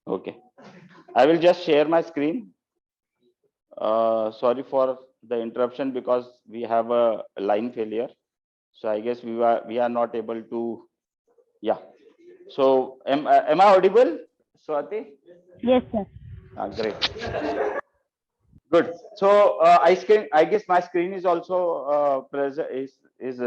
Okay, I will just share my screen. Sorry for the interruption because we have a line failure. So I guess we are not able to. Yeah. So am I audible, Swati? Yes, sir. Great. Good. So I guess my screen is also present is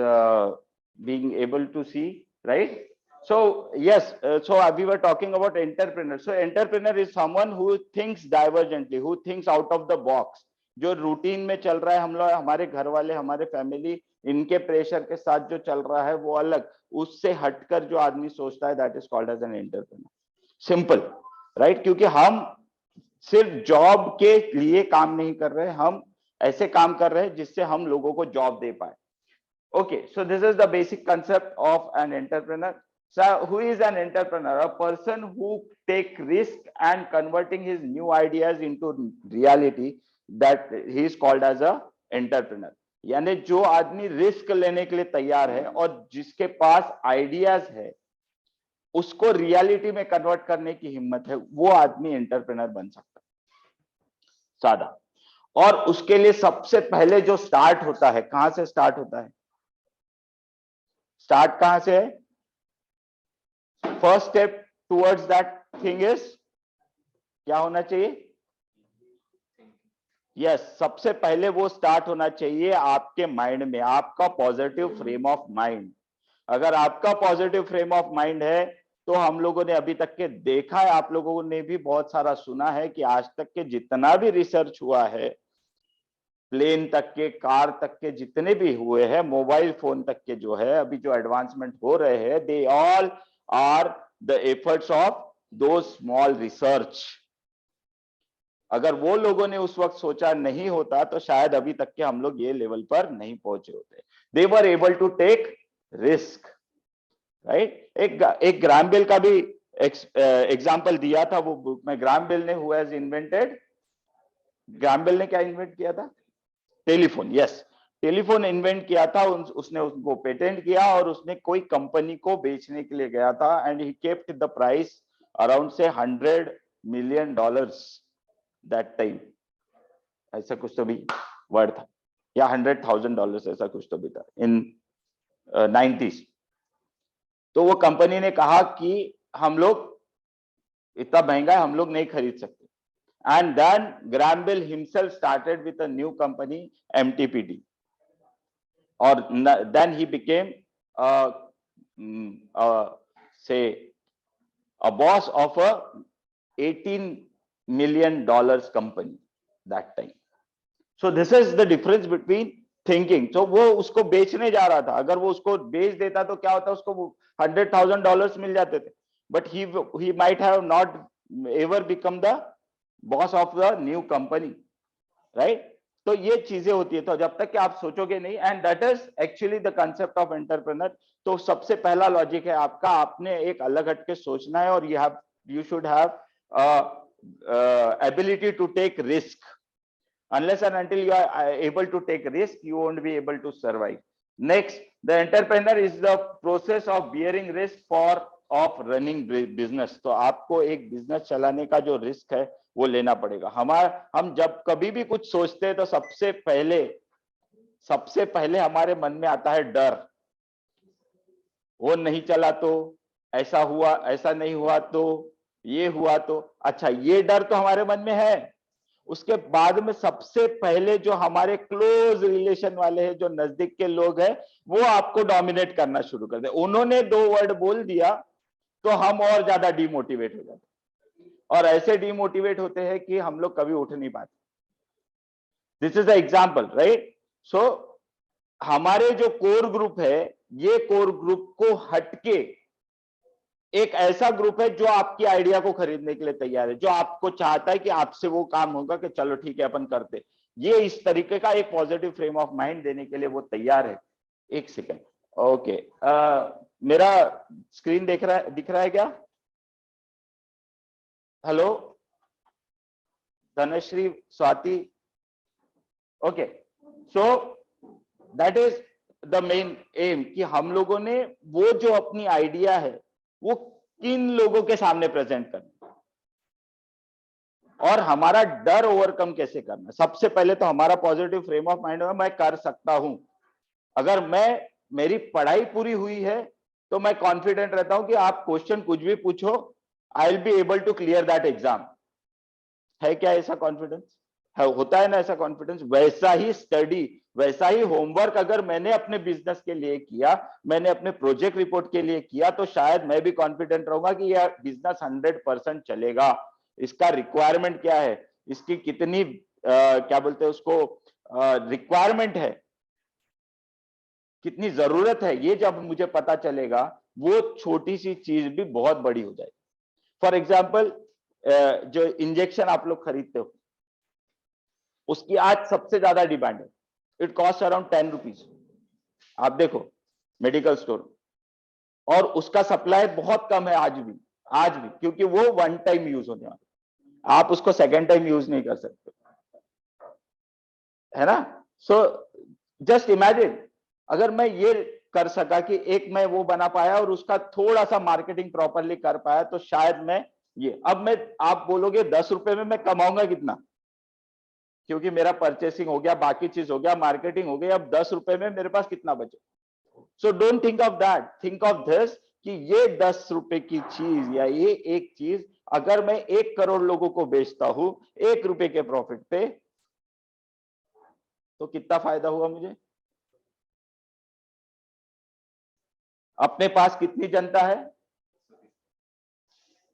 being able to see, right? So yes, so we were talking about entrepreneur. So entrepreneur is someone who thinks divergently, who thinks out of the box. जो routine में चल रहा है, हम लोग, हमारे घर वाले, हमारे फैमिली, इनके प्रेशर के साथ जो चल रहा है वो अलग, उससे हटकर जो आदमी सोचता है, that is called as an entrepreneur. Simple, right? क्योंकि हम सिर्फ जॉब के लिए काम नहीं कर रहे, हम ऐसे काम कर रहे हैं जिससे हम लोगों को जॉब दे पाए. Okay, so this is the basic concept of an entrepreneur. So who is an entrepreneur? A person who take risk and converting his new ideas into reality, that he is called as a entrepreneur. यानी जो आदमी risk लेने के लिए तैयार है और जिसके पास आइडियाज है, उसको रियलिटी में कन्वर्ट करने की हिम्मत है, वो आदमी एंटरप्रेन्योर बन सकता है. सादा. और उसके लिए सबसे पहले जो स्टार्ट होता है, कहां से स्टार्ट होता है? स्टार्ट कहां से है? First step towards that thing is क्या होना चाहिए? यस, सबसे पहले वो स्टार्ट होना चाहिए आपके माइंड में, आपका पॉजिटिव फ्रेम ऑफ माइंड. अगर आपका पॉजिटिव फ्रेम ऑफ माइंड है तो हम लोगों ने अभी तक के देखा है, आप लोगों ने भी बहुत सारा सुना है कि आज तक के जितना भी रिसर्च हुआ है, प्लेन तक के, कार तक के जितने भी हुए हैं, मोबाइल फोन तक के जो है अभी जो एडवांसमेंट हो रहे हैं, they all are the efforts of those small research. अगर वो लोगों ने उस वक्त सोचा नहीं होता तो शायद अभी तक के हम लोग ये लेवल पर नहीं पहुंचे होते. They were able to take risk, right? एक ग्राहम बेल का भी एग्जाम्पल दिया था वो बुक में. ग्राहम बेल ने who has invented, Graham Bell ने क्या इन्वेंट किया था? टेलीफोन. यस, टेलीफोन इन्वेंट किया था, उसने उसको पेटेंट किया और उसने कोई कंपनी को बेचने के लिए गया था, and he kept the price around से $100 million दैट टाइम. ऐसा कुछ तो भी वर्ड था, या $100,000, ऐसा कुछ तो भी था इन 90s. तो वो कंपनी ने कहा कि हम लोग, इतना महंगा है, हम लोग नहीं खरीद सकते. And then Graham Bell himself started with a new company, MTPD. Or then he became, say, a boss of a $18 million company that time. So this is the difference between thinking. So वो उसको बेचने जा रहा था, अगर वो उसको बेच देता तो क्या होता, उसको $100,000 मिल जाते थे, but he might have not ever become the boss of the new company, right? तो ये चीजें होती है. तो जब तक कि आप सोचोगे नहीं, and that is actually the concept of entrepreneur. तो सबसे पहला लॉजिक है आपका, आपने एक अलग हटके सोचना है, और you should have ability to take risk. unless and until you are able to take risk, you won't be able to survive. Next, the entrepreneur is the process of bearing risk for of running business. तो आपको एक business चलाने का जो risk है वो लेना पड़ेगा. हम जब कभी भी कुछ सोचते हैं तो सबसे पहले हमारे मन में आता है डर. वो नहीं चला तो, ऐसा हुआ, ऐसा नहीं हुआ तो, ये हुआ तो. अच्छा, ये डर तो हमारे मन में है. उसके बाद में सबसे पहले जो हमारे क्लोज रिलेशन वाले हैं, जो नजदीक के लोग हैं, वो आपको डोमिनेट करना शुरू कर दे. उन्होंने 2 वर्ड बोल दिया तो हम और ज्यादा डिमोटिवेट हो जाते, और ऐसे डिमोटिवेट होते हैं कि हम लोग कभी उठ नहीं पाते. This is the example, right? So हमारे जो कोर ग्रुप है, ये कोर ग्रुप को हटके एक ऐसा ग्रुप है जो आपकी आइडिया को खरीदने के लिए तैयार है, जो आपको चाहता है कि आपसे वो काम होगा कि चलो ठीक है अपन करते. ये इस तरीके का एक पॉजिटिव फ्रेम ऑफ माइंड देने के लिए वो तैयार है. एक सेकेंड. ओके, मेरा स्क्रीन दिख रहा है क्या? Hello Dhanashree, Swati. Okay, so that is the main M कि हम लोगों ने वो जो अपनी आइडिया है वो किन लोगों के सामने प्रेजेंट करना और हमारा डर ओवरकम कैसे करना। सबसे पहले तो हमारा पॉजिटिव फ्रेम ऑफ माइंड है, मैं कर सकता हूं। अगर मेरी पढ़ाई पूरी हुई है तो मैं कॉन्फिडेंट रहता हूं कि आप क्वेश्चन कुछ भी पूछो, I will be able to clear that exam. है क्या ऐसा कॉन्फिडेंस? होता है ना ऐसा कॉन्फिडेंस? वैसा ही स्टडी, वैसा ही होमवर्क अगर मैंने अपने बिजनेस के लिए किया, मैंने अपने प्रोजेक्ट रिपोर्ट के लिए किया, तो शायद मैं भी कॉन्फिडेंट रहूंगा कि यह बिजनेस 100% चलेगा। इसका रिक्वायरमेंट क्या है, इसकी कितनी क्या बोलते हैं उसको, रिक्वायरमेंट है, कितनी जरूरत है, ये जब मुझे पता चलेगा वो छोटी सी चीज भी बहुत बड़ी हो जाएगी। फॉर एग्जाम्पल, जो इंजेक्शन आप लोग खरीदते हो उसकी आज सबसे ज्यादा डिमांड है। It cost around 10 rupees. आप देखो मेडिकल स्टोर, और उसका सप्लाई बहुत कम है आज भी, क्योंकि वो वन टाइम यूज होने वाला, आप उसको सेकेंड टाइम यूज नहीं कर सकते, है ना। सो जस्ट इमेजिन अगर मैं ये कर सका कि एक मैं वो बना पाया और उसका थोड़ा सा मार्केटिंग प्रॉपरली कर पाया, तो शायद मैं ये, अब मैं, आप बोलोगे 10 रुपए में मैं कमाऊंगा कितना, क्योंकि मेरा परचेसिंग हो गया, बाकी चीज हो गया, मार्केटिंग हो गई, अब 10 रुपए में मेरे पास कितना बचे। So don't think of that, think of this कि ये 10 रुपए की चीज या ये एक चीज अगर मैं 1 करोड़ लोगों को बेचता हूं 1 रुपए के प्रॉफिट पे, तो कितना फायदा हुआ मुझे। अपने पास कितनी जनता है?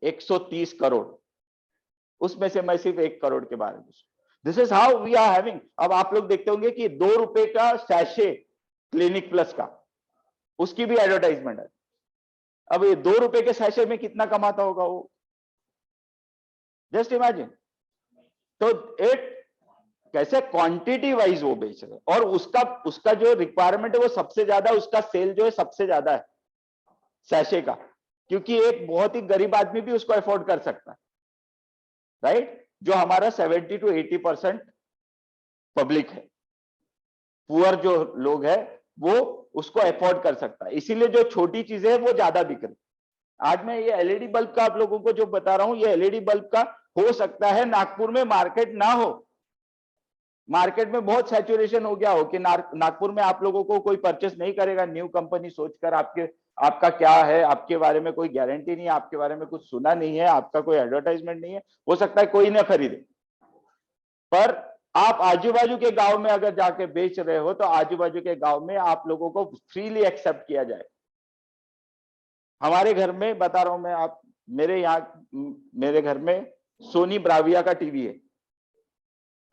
130 करोड़। उसमें से मैं सिर्फ 1 करोड़ के बारे में, this is how we are having. अब आप लोग देखते होंगे कि 2 रुपए का सैशे क्लिनिक प्लस का, उसकी भी एडवर्टाइजमेंट है। अब ये 2 रुपए के सैशे में कितना कमाता होगा वो, जस्ट इमेजिन। तो एक कैसे क्वांटिटी वाइज वो बेच रहे, और उसका उसका जो रिक्वायरमेंट है वो सबसे ज्यादा, उसका सेल जो है सबसे ज्यादा है सैशे का, क्योंकि एक बहुत ही गरीब आदमी भी उसको अफोर्ड कर सकता है, राइट। जो हमारा 70 to 80% पब्लिक है, पुअर जो लोग है वो उसको अफोर्ड कर सकता है, इसीलिए जो छोटी चीजें है वो ज्यादा बिक रही। आज मैं ये एलईडी बल्ब का आप लोगों को जो बता रहा हूं, ये एलईडी बल्ब का हो सकता है नागपुर में मार्केट ना हो, मार्केट में बहुत सैचुरेशन हो गया हो कि नागपुर में आप लोगों को कोई परचेस नहीं करेगा, न्यू कंपनी सोचकर आपका क्या है, आपके बारे में कोई गारंटी नहीं है, आपके बारे में कुछ सुना नहीं है, आपका कोई एडवर्टाइजमेंट नहीं है, हो सकता है कोई ना खरीदे। पर आप आजू बाजू के गांव में अगर जाके बेच रहे हो, तो आजू बाजू के गांव में आप लोगों को फ्रीली एक्सेप्ट किया जाए। हमारे घर में बता रहा हूं मैं, आप मेरे घर में सोनी ब्राविया का टीवी है।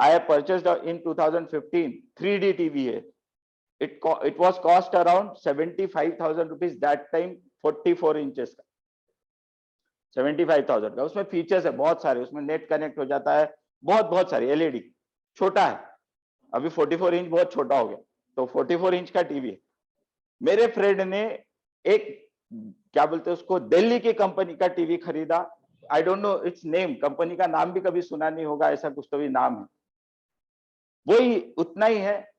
I have purchased in 2015 3D TV है। It was cost around 75,000 rupees that time, 44 inches का, 75,000 का। उसमें फीचर्स है बहुत सारे, उसमें नेट कनेक्ट हो जाता है, बहुत सारी, एलईडी, छोटा है। अभी 44 इंच बहुत छोटा हो गया, तो 44 इंच का टीवी है। मेरे फ्रेंड ने एक क्या बोलते हैं उसको, दिल्ली की कंपनी का टीवी खरीदा। I don't know it's name, company का नाम भी कभी सुना नहीं होगा, ऐसा कुछ तो भी नाम है, वही उतना ही है।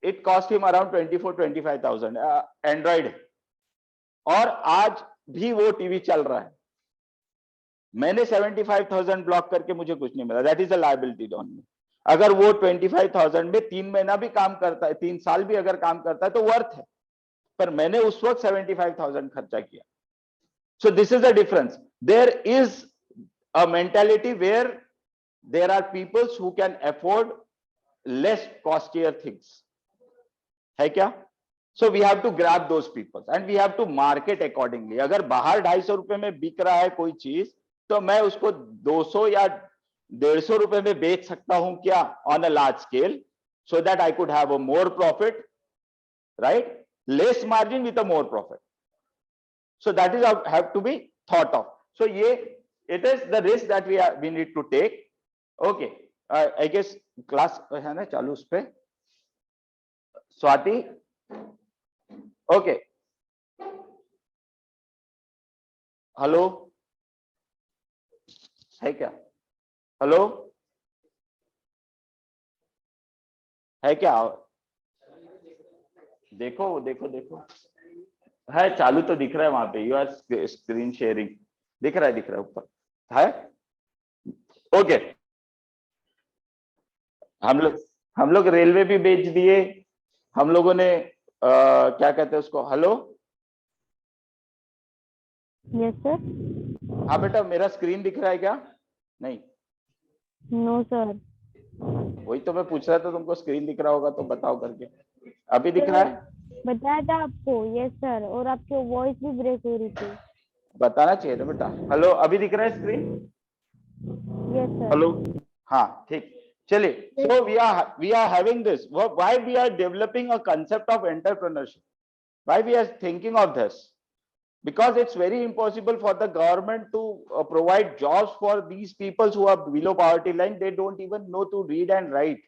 It cost him around 24-25,000, Android, और आज भी वो टीवी चल रहा है। मैंने 75,000 ब्लॉक करके मुझे कुछ नहीं मिला, that is a liability on me. अगर वो 25,000 में 3 महीना भी काम करता है, 3 साल भी अगर काम करता है, तो वर्थ है। पर मैंने उस वक्त 75,000 खर्चा किया। So this is the difference. There is a mentality where there are peoples who can afford less costlier things, है क्या। So we have to grab those peoples and we have to market accordingly. अगर बाहर 250 रुपए में बिक रहा है कोई चीज, तो मैं उसको 200 या 150 रुपए में बेच सकता हूं क्या, on a large scale, so that I could have a more profit, right, less margin with a more profit. So that is have to be thought of. So ये it is the risk that we need to take. Okay, I guess class है ना चालू उस पे, Swati. Okay, hello, है क्या, hello, है क्या? देखो देखो देखो, है चालू तो दिख रहा है वहां पे, यू आर स्क्रीन शेयरिंग, दिख रहा है ऊपर है। ओके, हम लोग रेलवे भी बेच दिए, हम लोगों ने क्या कहते हैं उसको, हेलो। Yes sir. हाँ बेटा, मेरा स्क्रीन दिख रहा है क्या? नहीं, नो सर। वही तो मैं पूछ रहा था, तुमको स्क्रीन दिख रहा होगा तो बताओ करके। अभी दिख रहा सर है? बताया था आपको, यस सर, और आपकी वॉइस भी ब्रेक हो रही थी। बताना चाहिए ना बेटा। हेलो, अभी दिख रहा है स्क्रीन? Yes sir. हेलो, हाँ ठीक। चलिए, so we are having this, why we are developing a concept of entrepreneurship, why we are thinking of this, because it's very impossible for the government to provide jobs for these people who are below poverty line. They don't even know to read and write.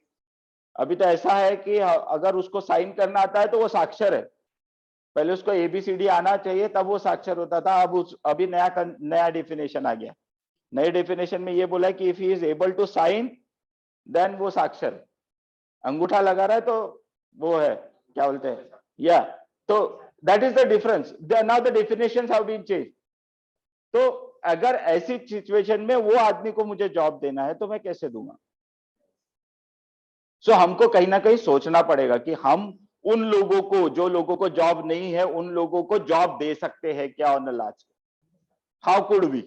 अभी तो ऐसा है कि अगर उसको sign करना आता है तो वो साक्षर है, पहले उसको एबीसीडी आना चाहिए तब वो साक्षर होता था। अब अभी नया डेफिनेशन आ गया। नए डेफिनेशन में ये बोला है कि if he is able to sign then वो साक्षर, अंगूठा लगा रहा है तो वो है, क्या बोलते हैं, या तो that is the difference. Now the definitions have been change. तो अगर ऐसी सिचुएशन में वो आदमी को मुझे जॉब देना है तो मैं कैसे दूंगा? सो हमको कहीं ना कहीं सोचना पड़ेगा कि हम उन लोगों को, जो लोगों को जॉब नहीं है, उन लोगों को जॉब दे सकते हैं क्या on the large? How could we?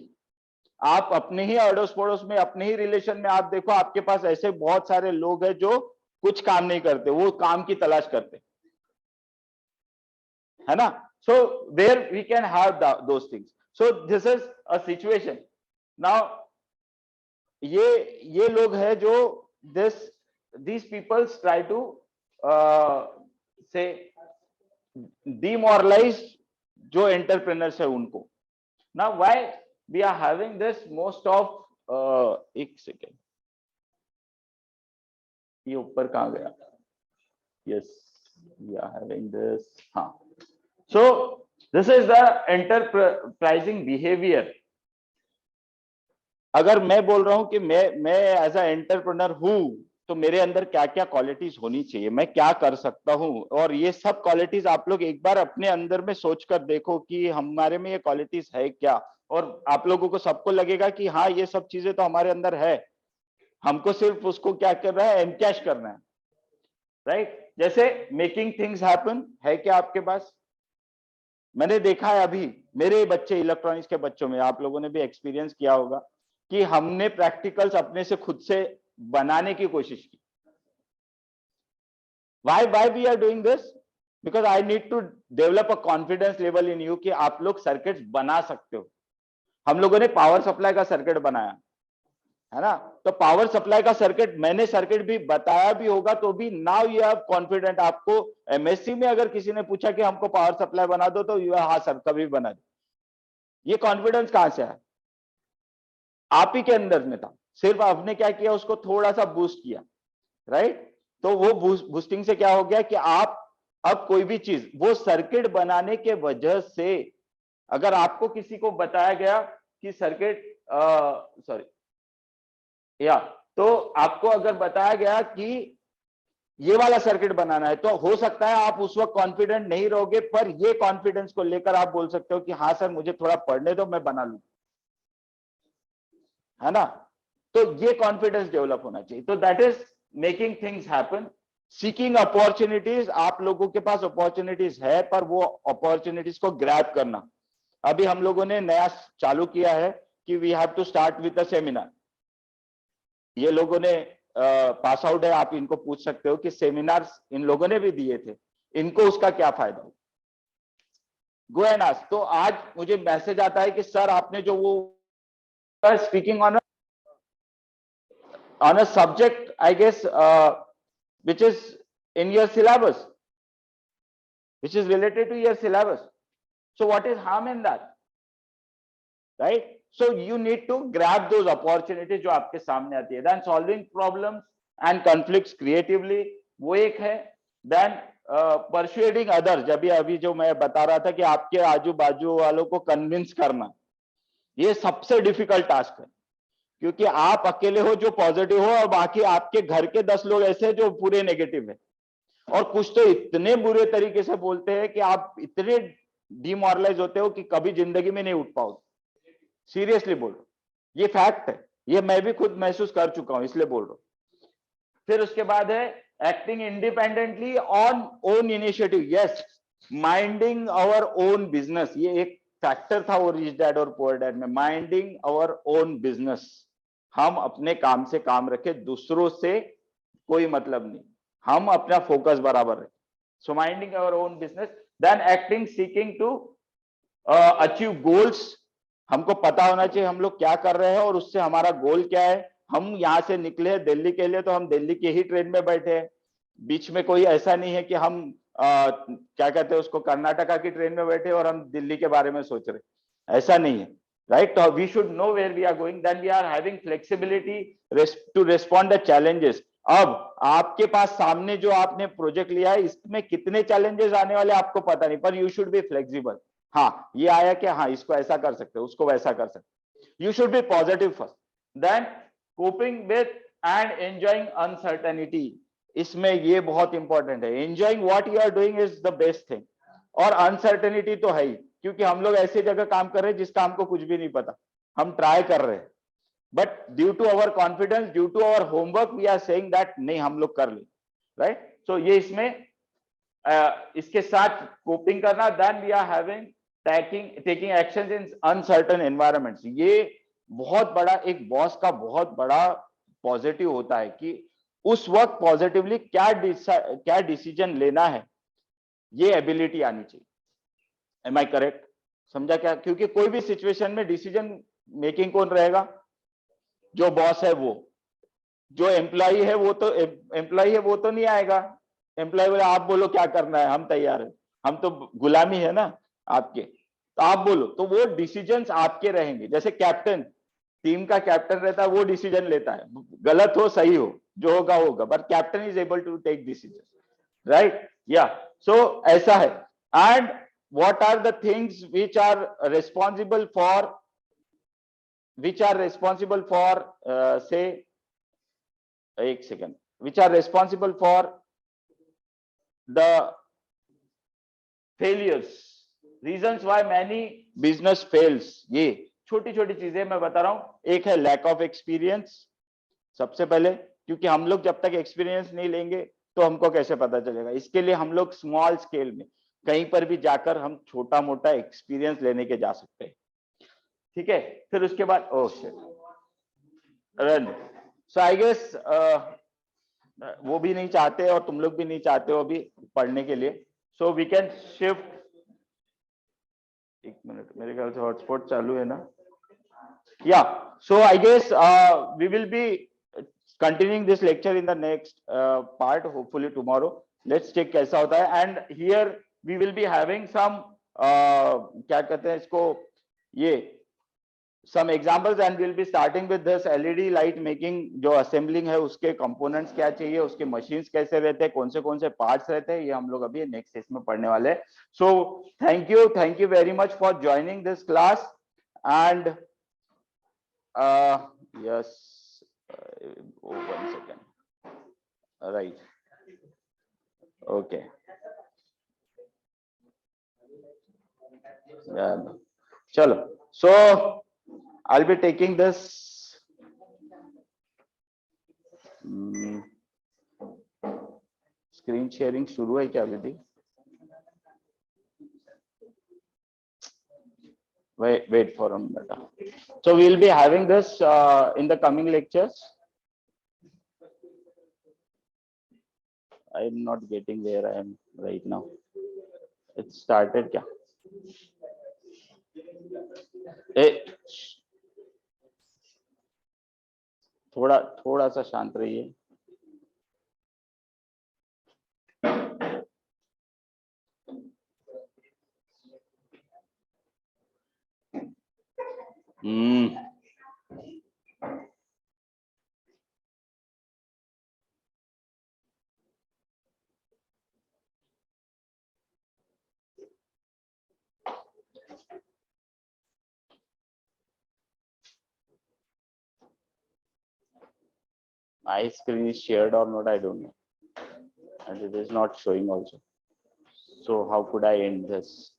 आप अपने ही अड़ोस पड़ोस में, अपने ही रिलेशन में आप देखो, आपके पास ऐसे बहुत सारे लोग हैं जो कुछ काम नहीं करते, वो काम की तलाश करते, है ना? So there we can have those things. So this is a situation. Now ये लोग हैं जो these people try to say demoralize जो एंटरप्रेन्योर्स है उनको। now why we are having this most of एक सेकेंड, ये ऊपर कहाँ गया? yes, we are having this, हाँ। so this is the enterprising behavior। अगर मैं बोल रहा हूं कि मैं एज अ एंटरप्रेन्योर हूं, तो मेरे अंदर क्या क्या क्वालिटीज होनी चाहिए, मैं क्या कर सकता हूं, और ये सब क्वालिटीज आप लोग एक बार अपने अंदर में सोच कर देखो कि हमारे में ये क्वालिटीज है क्या। और आप लोगों को सबको लगेगा कि हाँ, ये सब चीजें तो हमारे अंदर है, हमको सिर्फ उसको क्या करना है, एनकैश करना है, राइट? जैसे मेकिंग थिंग्स हैपन है क्या आपके पास? मैंने देखा है अभी मेरे बच्चे, इलेक्ट्रॉनिक्स के बच्चों में, आप लोगों ने भी एक्सपीरियंस किया होगा कि हमने प्रैक्टिकल्स अपने से खुद से बनाने की कोशिश की। why we are doing this? because I need to develop a confidence level in you कि आप लोग सर्किट्स बना सकते हो। हम लोगों ने पावर सप्लाई का सर्किट बनाया है ना, तो पावर सप्लाई का सर्किट, मैंने सर्किट भी बताया भी होगा तो भी नाउ यू हैव कॉन्फिडेंट। आपको एमएससी में अगर किसी ने पूछा कि हमको पावर सप्लाई बना दो तो यू हाँ सर कभी बना दो। ये कॉन्फिडेंस कहां से है? आप ही के अंदर में था, सिर्फ आपने क्या किया, उसको थोड़ा सा बूस्ट किया, राइट? तो वो बूस्टिंग से क्या हो गया कि आप अब कोई भी चीज, वो सर्किट बनाने के वजह से, अगर आपको किसी को बताया गया कि सर्किट सॉरी या तो आपको अगर बताया गया कि ये वाला सर्किट बनाना है, तो हो सकता है आप उस वक्त कॉन्फिडेंट नहीं रहोगे, पर ये कॉन्फिडेंस को लेकर आप बोल सकते हो कि हाँ सर मुझे थोड़ा पढ़ने दो, मैं बना लूं, है ना? तो ये कॉन्फिडेंस डेवलप होना चाहिए। तो that is making things happen, seeking opportunities. आप लोगों के पास अपॉर्चुनिटीज है, पर वो अपॉर्चुनिटीज को ग्रैब करना। अभी हम लोगों ने नया चालू किया है कि we have to start with a seminar. ये लोगों ने पास आउट है, आप इनको पूछ सकते हो कि सेमिनार इन लोगों ने भी दिए थे, इनको उसका क्या फायदा हो, गो एंड आस्क। तो आज मुझे मैसेज आता है कि सर आपने जो वो speaking on a subject, I guess, which is in your syllabus, which is related to your syllabus. So what is harm in that, right? So you need to grab those opportunities जो आपके सामने आती है। Then solving problems and conflicts creatively, वो एक है। Then persuading others, जब अभी जो मैं बता रहा था कि आपके आजू बाजू वालों को कन्विंस करना, ये सबसे डिफिकल्ट टास्क है, क्योंकि आप अकेले हो जो पॉजिटिव हो और बाकी आपके घर के 10 लोग ऐसे जो पूरे नेगेटिव है। और कुछ तो इतने बुरे तरीके से बोलते हैं कि आप इतने डिमोरलाइज होते हो कि कभी जिंदगी में नहीं उठ पाओ। सीरियसली बोल रहा हूं, ये फैक्ट है, ये मैं भी खुद महसूस कर चुका हूं, इसलिए बोल रहा हूं। फिर उसके बाद है acting independently on own initiative, yes, minding our own business, ये एक फैक्टर था वो रिच डैड और पुअर डैड में, माइंडिंग आवर ओन बिजनेस। हम अपने काम से काम रखे, दूसरों से कोई मतलब नहीं, हम अपना फोकस बराबर रखें। So minding our own business, then acting seeking to achieve goals, हमको पता होना चाहिए हम लोग क्या कर रहे हैं और उससे हमारा गोल क्या है। हम यहां से निकले हैं दिल्ली के लिए तो हम दिल्ली के ही ट्रेन में बैठे हैं, बीच में कोई ऐसा नहीं है कि हम क्या कहते हैं उसको, कर्नाटका की ट्रेन में बैठे और हम दिल्ली के बारे में सोच रहे, ऐसा नहीं है, right. We should know where we are going, then we are having flexibility to respond the challenges. अब आपके पास सामने जो आपने प्रोजेक्ट लिया है इसमें कितने चैलेंजेस आने वाले आपको पता नहीं, पर यू शुड बी फ्लेक्सिबल। हाँ, ये आया कि हाँ इसको ऐसा कर सकते हो, उसको वैसा कर सकते, you should be positive first, then coping with and enjoying uncertainty, इसमें ये बहुत इंपॉर्टेंट है। Enjoying what you are doing is the best thing, और अनसर्टेनिटी तो है ही, क्योंकि हम लोग ऐसी जगह काम कर रहे हैं जिसका हमको कुछ भी नहीं पता, हम ट्राई कर रहे हैं, but due to our confidence, due to our homework, we are saying that नहीं हम लोग कर ले, राइट। सो ये इसमें इसके साथ कोपिंग करना, then we are having taking actions in uncertain environments. ये बहुत बड़ा, एक बॉस का बहुत बड़ा पॉजिटिव होता है कि उस वक्त पॉजिटिवली क्या डिसीजन लेना है, ये एबिलिटी आनी चाहिए। Am I correct? समझा क्या? क्योंकि कोई भी सिचुएशन में डिसीजन मेकिंग कौन रहेगा? जो बॉस है वो। जो एम्प्लॉय है वो तो नहीं आएगा। एम्प्लॉय बोले आप बोलो क्या करना है, हम तैयार है, हम तो गुलामी है ना आपके, तो आप बोलो, तो वो डिसीजंस आपके रहेंगे। जैसे कैप्टन, टीम का कैप्टन रहता है, वो डिसीजन लेता है, गलत हो सही हो, जो होगा होगा, but captain is able to take decision, right? या सो ऐसा है। And what are the things which are responsible for say एक second, which are responsible for the failures, reasons why many business fails। ये छोटी छोटी चीजें मैं बता रहा हूं। एक है लैक ऑफ एक्सपीरियंस, सबसे पहले, क्योंकि हम लोग जब तक एक्सपीरियंस नहीं लेंगे तो हमको कैसे पता चलेगा। इसके लिए हम लोग स्मॉल स्केल में कहीं पर भी जाकर हम छोटा मोटा एक्सपीरियंस लेने के जा सकते हैं, ठीक है। फिर उसके बाद रन, सो आई गेस वो भी नहीं चाहते और तुम लोग भी नहीं चाहते हो अभी पढ़ने के लिए, सो वी कैन शिफ्ट। एक मिनट, मेरे ख्याल से हॉटस्पॉट चालू है ना? या so I guess we will be continuing this lecture in the next part, hopefully tomorrow. Let's check कैसा होता है। and here we will be having some क्या कहते हैं इसको, ये some examples, and we'll be starting with this LED light making। जो assembling है उसके components क्या चाहिए, उसके machines कैसे रहते हैं, कौन से parts रहते हैं, ये हम लोग अभी next session में पढ़ने वाले हैं। So thank you very much for joining this class, and yes, one second, right, okay, yeah, chalo, so I'll be taking this screen sharing शुरू है क्या विधि? wait for a minute. So we'll be having this in the coming lectures. I'm not getting where I am right now. It started क्या? थोड़ा सा शांत रहिए। My screen is shared or not, I don't know. and it is not showing also. So how could I end this?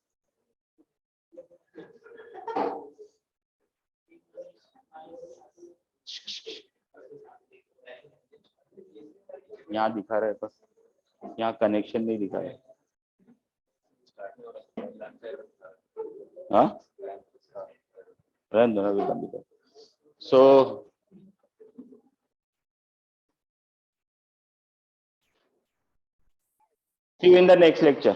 यहाँ दिखा रहा है बस, यहाँ कनेक्शन नहीं दिखा रहा है. हाँ, रहने दो ना, अभी बंद कर. So see you in the next lecture.